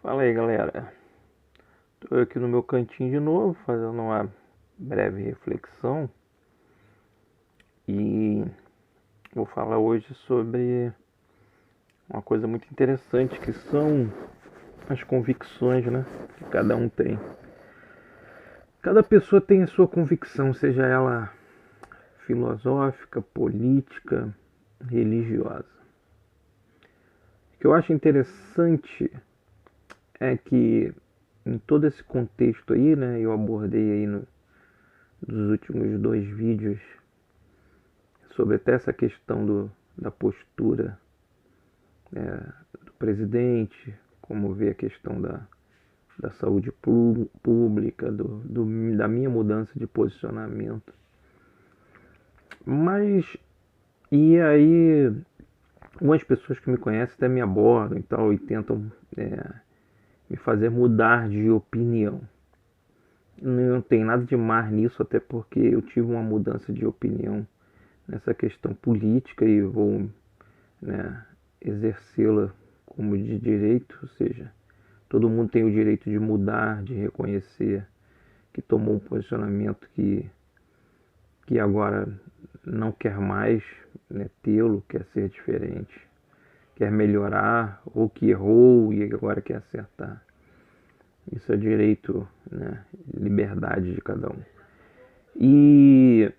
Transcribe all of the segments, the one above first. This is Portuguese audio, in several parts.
Fala aí, galera. Estou aqui no meu cantinho de novo, fazendo uma breve reflexão e vou falar hoje sobre uma coisa muito interessante que são as convicções, né, que cada um tem. Cada pessoa tem a sua convicção, seja ela filosófica, política, religiosa. O que eu acho interessante é que em todo esse contexto aí, né, eu abordei aí nos últimos dois vídeos sobre até essa questão da postura do presidente, como ver a questão da saúde pública, da minha mudança de posicionamento. Mas, e aí, algumas pessoas que me conhecem até me abordam e tal, e tentam me fazer mudar de opinião. Não tem nada de mar nisso, até porque eu tive uma mudança de opinião nessa questão política e vou, né, exercê-la como de direito, ou seja, todo mundo tem o direito de mudar, de reconhecer que tomou um posicionamento que agora não quer mais, né, tê-lo, quer ser diferente, quer melhorar, ou que errou e agora quer acertar. Isso é direito, né, liberdade de cada um. E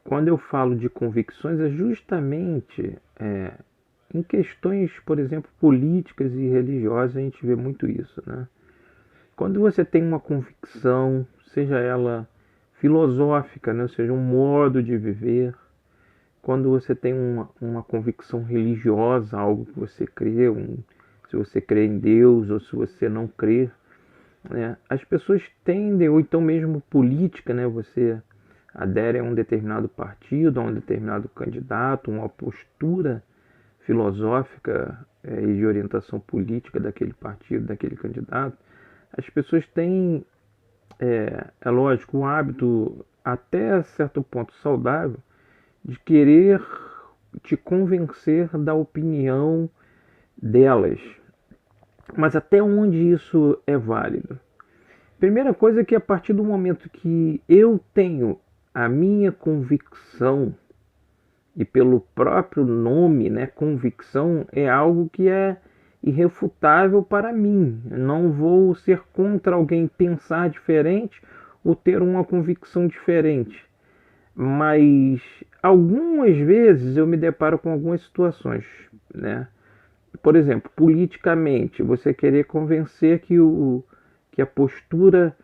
quando eu falo de convicções é justamente em questões, por exemplo, políticas e religiosas, a gente vê muito isso, né? Quando você tem uma convicção, seja ela filosófica, né? Ou seja, um modo de viver, quando você tem uma convicção religiosa, algo que você crê, se você crê em Deus ou se você não crê, né? As pessoas tendem, ou então mesmo política, né? Você adere a um determinado partido, a um determinado candidato, uma postura filosófica e de orientação política daquele partido, daquele candidato, as pessoas têm, é lógico, um hábito até certo ponto saudável de querer te convencer da opinião delas. Mas até onde isso é válido? Primeira coisa é que a partir do momento que eu tenho a minha convicção, e pelo próprio nome, né, convicção é algo que é irrefutável para mim. Não vou ser contra alguém pensar diferente ou ter uma convicção diferente. Mas algumas vezes eu me deparo com algumas situações, né? Por exemplo, politicamente, você querer convencer que a postura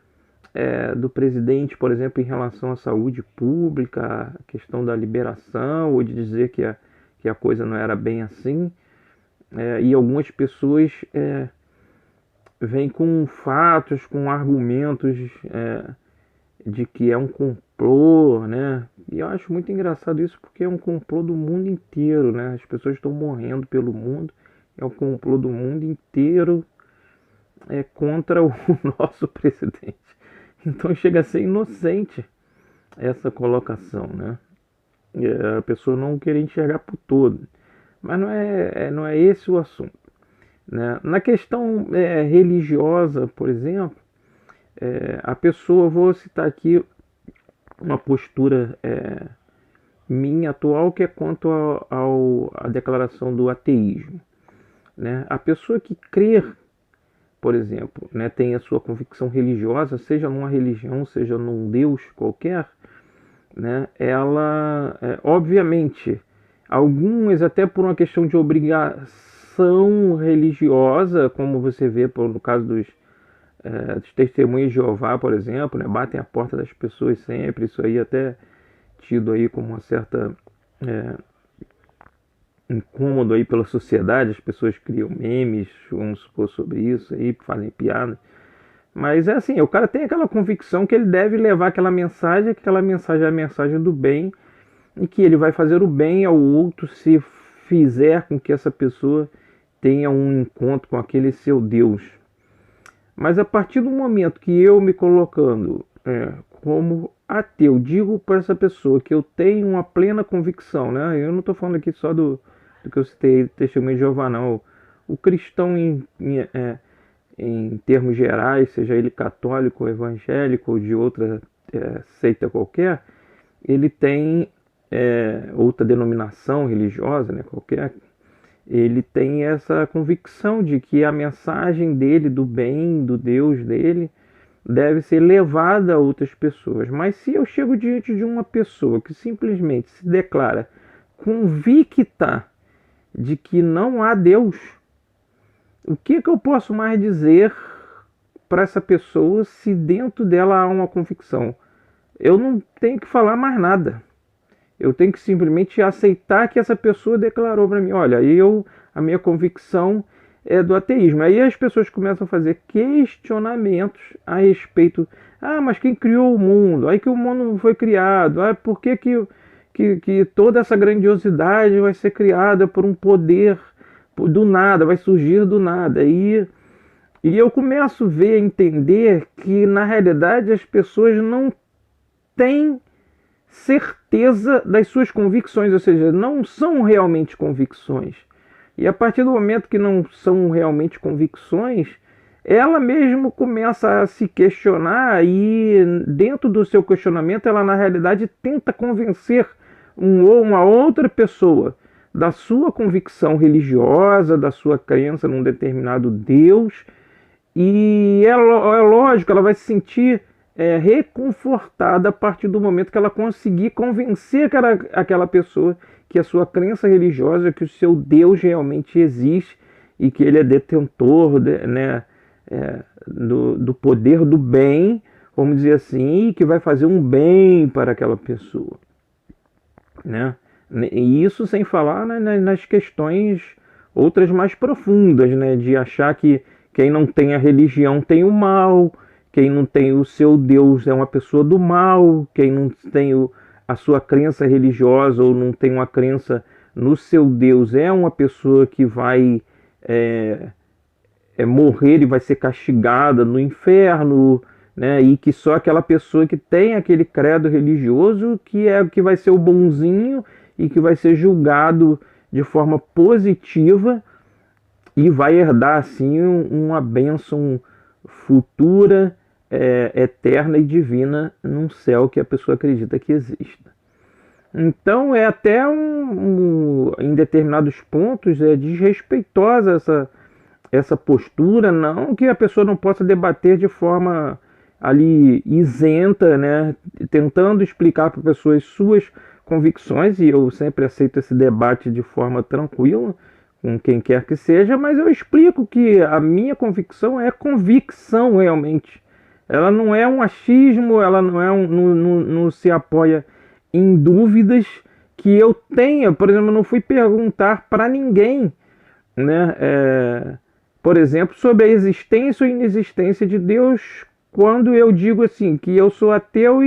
do presidente, por exemplo, em relação à saúde pública, a questão da liberação, ou de dizer que a coisa não era bem assim. E algumas pessoas vêm com fatos, com argumentos de que é um complô, né? E eu acho muito engraçado isso porque é um complô do mundo inteiro, né? As pessoas estão morrendo pelo mundo, é um complô do mundo inteiro contra o nosso presidente. Então chega a ser inocente essa colocação, né? A pessoa não querer enxergar por todo. Mas não é esse o assunto. Né? Na questão religiosa, por exemplo, a pessoa, vou citar aqui uma postura minha atual, que é quanto à declaração do ateísmo. Né? A pessoa que crê, por exemplo, né, tem a sua convicção religiosa, seja numa religião, seja num Deus qualquer, né, ela, obviamente, algumas até por uma questão de obrigação religiosa, como você vê no caso dos testemunhos de Jeová, por exemplo, né, batem a porta das pessoas sempre, isso aí até tido aí como uma certa incômodo aí pela sociedade, as pessoas criam memes, vamos supor, sobre isso aí, fazem piada. Mas é assim, o cara tem aquela convicção que ele deve levar aquela mensagem, que aquela mensagem é a mensagem do bem, e que ele vai fazer o bem ao outro se fizer com que essa pessoa tenha um encontro com aquele seu Deus. Mas a partir do momento que eu me colocando como ateu, digo para essa pessoa que eu tenho uma plena convicção, né? Eu não estou falando aqui só do que eu citei, testemunho de Jeová, não. O cristão em termos gerais, seja ele católico, evangélico ou de outra seita qualquer, ele tem outra denominação religiosa, né, qualquer, ele tem essa convicção de que a mensagem dele, do bem, do Deus dele, deve ser levada a outras pessoas. Mas se eu chego diante de uma pessoa que simplesmente se declara convicta de que não há Deus, o que eu posso mais dizer para essa pessoa se dentro dela há uma convicção? Eu não tenho que falar mais nada. Eu tenho que simplesmente aceitar que essa pessoa declarou para mim, olha, a minha convicção é do ateísmo. Aí as pessoas começam a fazer questionamentos a respeito, mas quem criou o mundo? Aí que o mundo não foi criado? Por que toda essa grandiosidade vai ser criada por um poder do nada, vai surgir do nada? E eu começo a ver, entender que na realidade as pessoas não têm certeza das suas convicções, ou seja, não são realmente convicções. E a partir do momento que não são realmente convicções, ela mesmo começa a se questionar e dentro do seu questionamento ela na realidade tenta convencer uma outra pessoa da sua convicção religiosa, da sua crença num determinado Deus, e é lógico, ela vai se sentir reconfortada a partir do momento que ela conseguir convencer aquela pessoa que a sua crença religiosa, que o seu Deus realmente existe e que ele é detentor do poder do bem, vamos dizer assim, e que vai fazer um bem para aquela pessoa, né? E isso sem falar nas questões outras mais profundas, né? De achar que quem não tem a religião tem o mal, quem não tem o seu Deus é uma pessoa do mal, quem não tem a sua crença religiosa ou não tem uma crença no seu Deus é uma pessoa que vai morrer e vai ser castigada no inferno, né? E que só aquela pessoa que tem aquele credo religioso que vai ser o bonzinho e que vai ser julgado de forma positiva e vai herdar assim uma bênção futura, eterna e divina num céu que a pessoa acredita que exista. Então é até em determinados pontos desrespeitosa essa postura, não que a pessoa não possa debater de forma ali isenta, né, tentando explicar para pessoas suas convicções, e eu sempre aceito esse debate de forma tranquila com quem quer que seja, mas eu explico que a minha convicção é convicção realmente. Ela não é um achismo, ela não é não se apoia em dúvidas que eu tenha. Por exemplo, eu não fui perguntar para ninguém, né, por exemplo, sobre a existência ou inexistência de Deus, quando eu digo assim, que eu sou ateu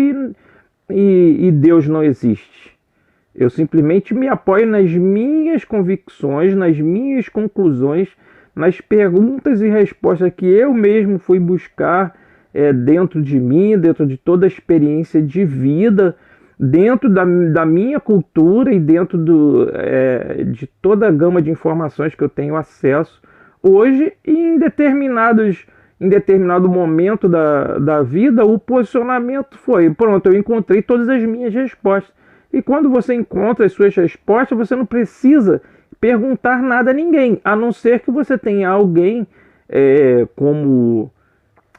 e Deus não existe. Eu simplesmente me apoio nas minhas convicções, nas minhas conclusões, nas perguntas e respostas que eu mesmo fui buscar dentro de mim, dentro de toda a experiência de vida, dentro da minha cultura e dentro de toda a gama de informações que eu tenho acesso hoje, e em determinado momento da vida, o posicionamento foi, pronto, eu encontrei todas as minhas respostas. E quando você encontra as suas respostas, você não precisa perguntar nada a ninguém, a não ser que você tenha alguém como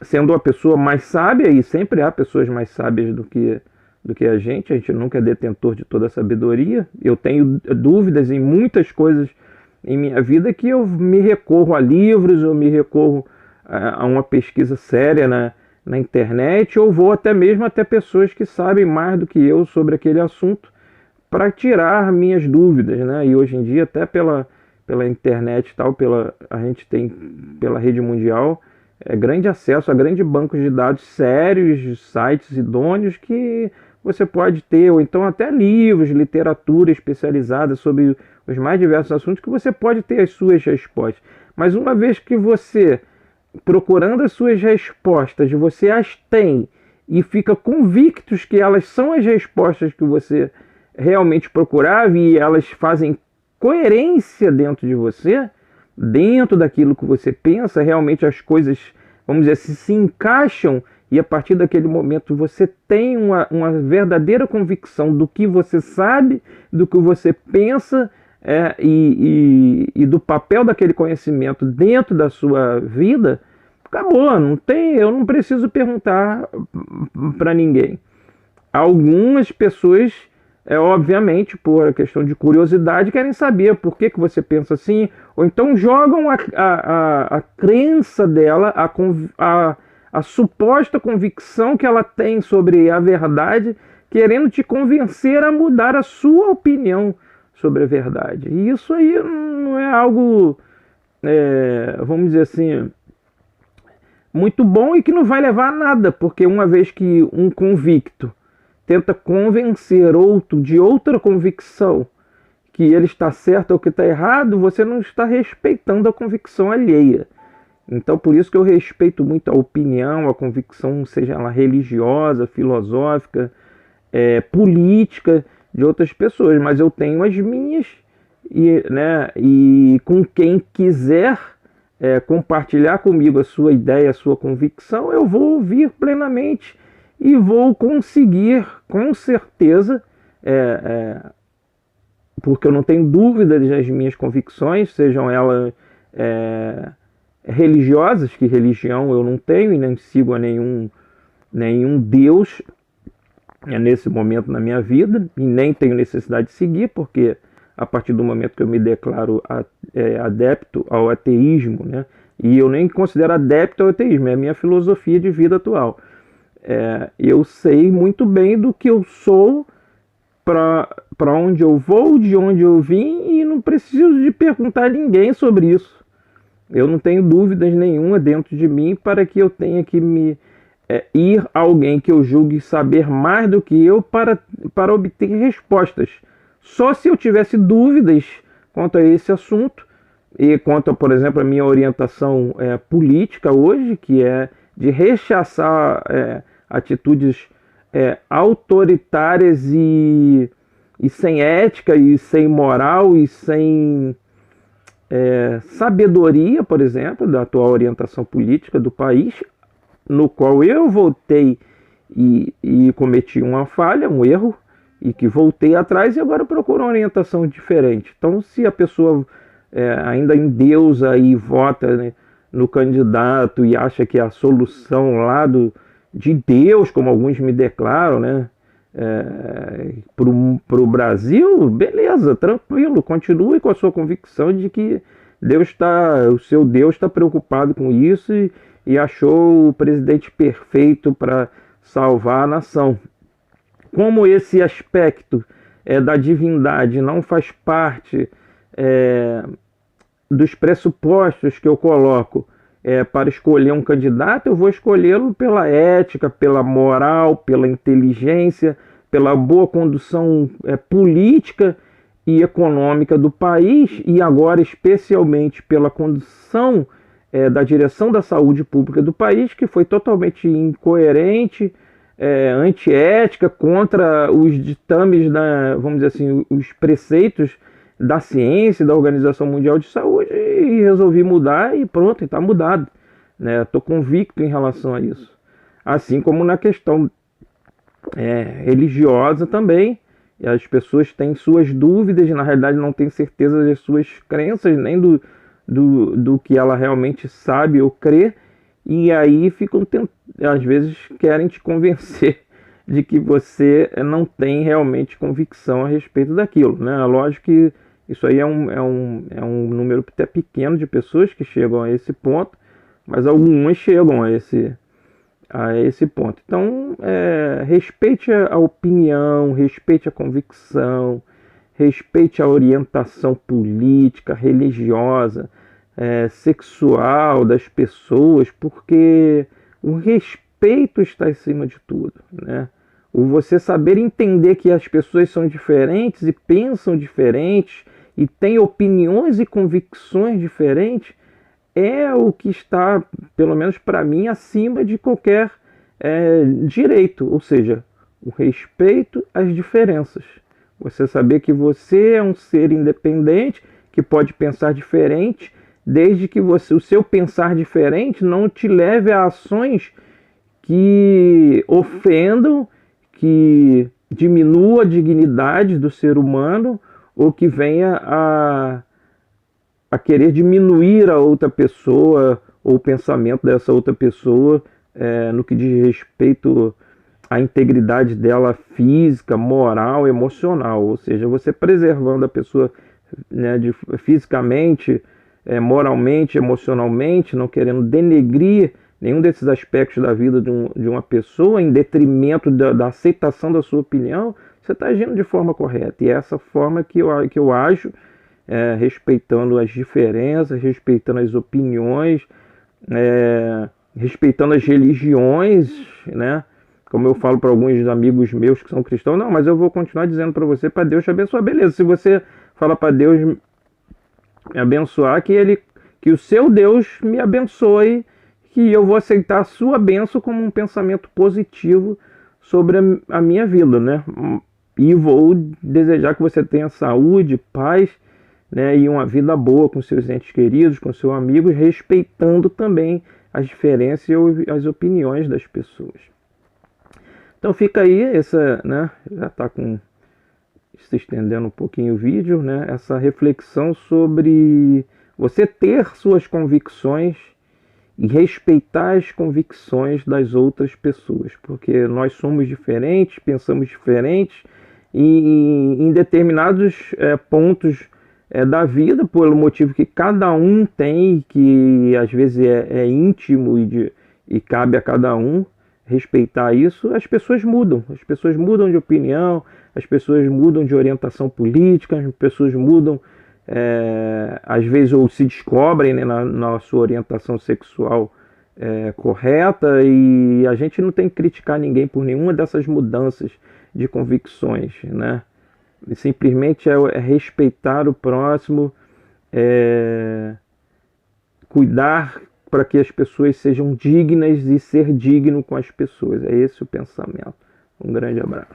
sendo uma pessoa mais sábia, e sempre há pessoas mais sábias do que a gente nunca é detentor de toda a sabedoria. Eu tenho dúvidas em muitas coisas em minha vida que eu me recorro a livros, eu me recorro a uma pesquisa séria na internet, ou vou até mesmo até pessoas que sabem mais do que eu sobre aquele assunto para tirar minhas dúvidas, né? E hoje em dia até pela internet e tal, a gente tem pela rede mundial grande acesso a grandes bancos de dados sérios, sites idôneos que você pode ter, ou então até livros, literatura especializada sobre os mais diversos assuntos que você pode ter as suas respostas. Mas uma vez que você, procurando as suas respostas, você as tem e fica convictos que elas são as respostas que você realmente procurava e elas fazem coerência dentro de você, dentro daquilo que você pensa, realmente as coisas, vamos dizer, se encaixam, e a partir daquele momento você tem uma verdadeira convicção do que você sabe, do que você pensa, e do papel daquele conhecimento dentro da sua vida. Acabou, não tem, eu não preciso perguntar para ninguém. Algumas pessoas, obviamente, por questão de curiosidade, querem saber por que você pensa assim, ou então jogam a crença dela, a suposta convicção que ela tem sobre a verdade, querendo te convencer a mudar a sua opinião sobre a verdade. E isso aí não é algo, vamos dizer assim, muito bom, e que não vai levar a nada, porque uma vez que um convicto tenta convencer outro de outra convicção, que ele está certo ou que está errado, você não está respeitando a convicção alheia. Então, por isso que eu respeito muito a opinião, a convicção, seja ela religiosa, filosófica, política, de outras pessoas, mas eu tenho as minhas, e com quem quiser compartilhar comigo a sua ideia, a sua convicção, eu vou ouvir plenamente e vou conseguir, com certeza, porque eu não tenho dúvida das minhas convicções, sejam elas religiosas, que religião eu não tenho e nem sigo a nenhum Deus nesse momento na minha vida, e nem tenho necessidade de seguir, porque a partir do momento que eu me declaro adepto ao ateísmo, né, e eu nem considero adepto ao ateísmo, é a minha filosofia de vida atual. Eu sei muito bem do que eu sou, para onde eu vou, de onde eu vim, e não preciso de perguntar a ninguém sobre isso. Eu não tenho dúvidas nenhuma dentro de mim para que eu tenha que ir a alguém que eu julgue saber mais do que eu para obter respostas. Só se eu tivesse dúvidas quanto a esse assunto, e quanto, por exemplo, a minha orientação política hoje, que é de rechaçar atitudes autoritárias e sem ética, e sem moral, e sem sabedoria, por exemplo, da atual orientação política do país, no qual eu voltei e cometi uma falha, um erro, e que voltei atrás e agora procuro uma orientação diferente. Então, se a pessoa ainda endeusa e vota, né, no candidato e acha que é a solução lá de Deus, como alguns me declaram, né, para o Brasil, beleza, tranquilo, continue com a sua convicção de que o seu Deus está preocupado com isso e achou o presidente perfeito para salvar a nação. Como esse aspecto da divindade não faz parte dos pressupostos que eu coloco para escolher um candidato, eu vou escolhê-lo pela ética, pela moral, pela inteligência, pela boa condução política e econômica do país, e agora especialmente pela condução da direção da saúde pública do país, que foi totalmente incoerente, antiética, contra os ditames, vamos dizer assim, os preceitos da ciência, da Organização Mundial de Saúde, e resolvi mudar e pronto, está mudado. Estou convicto em relação a isso. Assim como na questão religiosa também, as pessoas têm suas dúvidas, na realidade não têm certeza das suas crenças, nem do que ela realmente sabe ou crê, e aí às vezes querem te convencer de que você não tem realmente convicção a respeito daquilo, né? Lógico que isso aí é um número até pequeno de pessoas que chegam a esse ponto, mas algumas chegam a esse ponto. Então, respeite a opinião, respeite a convicção, respeite a orientação política, religiosa, sexual das pessoas, porque o respeito está acima de tudo, né? O você saber entender que as pessoas são diferentes e pensam diferentes e têm opiniões e convicções diferentes é o que está, pelo menos para mim, acima de qualquer direito, ou seja, o respeito às diferenças. Você saber que você é um ser independente, que pode pensar diferente desde que o seu pensar diferente não te leve a ações que ofendam, que diminua a dignidade do ser humano ou que venha a querer diminuir a outra pessoa ou o pensamento dessa outra pessoa no que diz respeito à integridade dela física, moral, emocional. Ou seja, você preservando a pessoa, né, fisicamente, moralmente, emocionalmente, não querendo denegrir nenhum desses aspectos da vida de uma pessoa em detrimento da aceitação da sua opinião, você está agindo de forma correta. E é essa forma que eu ajo, respeitando as diferenças, respeitando as opiniões, respeitando as religiões, né? Como eu falo para alguns amigos meus que são cristãos, não, mas eu vou continuar dizendo para você, para Deus te abençoar. Beleza, se você fala para Deus me abençoar, que o seu Deus me abençoe, que eu vou aceitar a sua bênção como um pensamento positivo sobre a minha vida, né? E vou desejar que você tenha saúde, paz, né? E uma vida boa com seus entes queridos, com seus amigos, respeitando também as diferenças e as opiniões das pessoas. Então fica aí, né? Já está se estendendo um pouquinho o vídeo, né? Essa reflexão sobre você ter suas convicções e respeitar as convicções das outras pessoas, porque nós somos diferentes, pensamos diferentes e em determinados pontos da vida, pelo motivo que cada um tem, que às vezes é íntimo e cabe a cada um respeitar isso, as pessoas mudam de opinião, as pessoas mudam de orientação política, as pessoas mudam às vezes ou se descobrem, né, na sua orientação sexual correta, e a gente não tem que criticar ninguém por nenhuma dessas mudanças de convicções, né? Simplesmente é respeitar o próximo, cuidar para que as pessoas sejam dignas e ser digno com as pessoas. É esse o pensamento. Um grande abraço.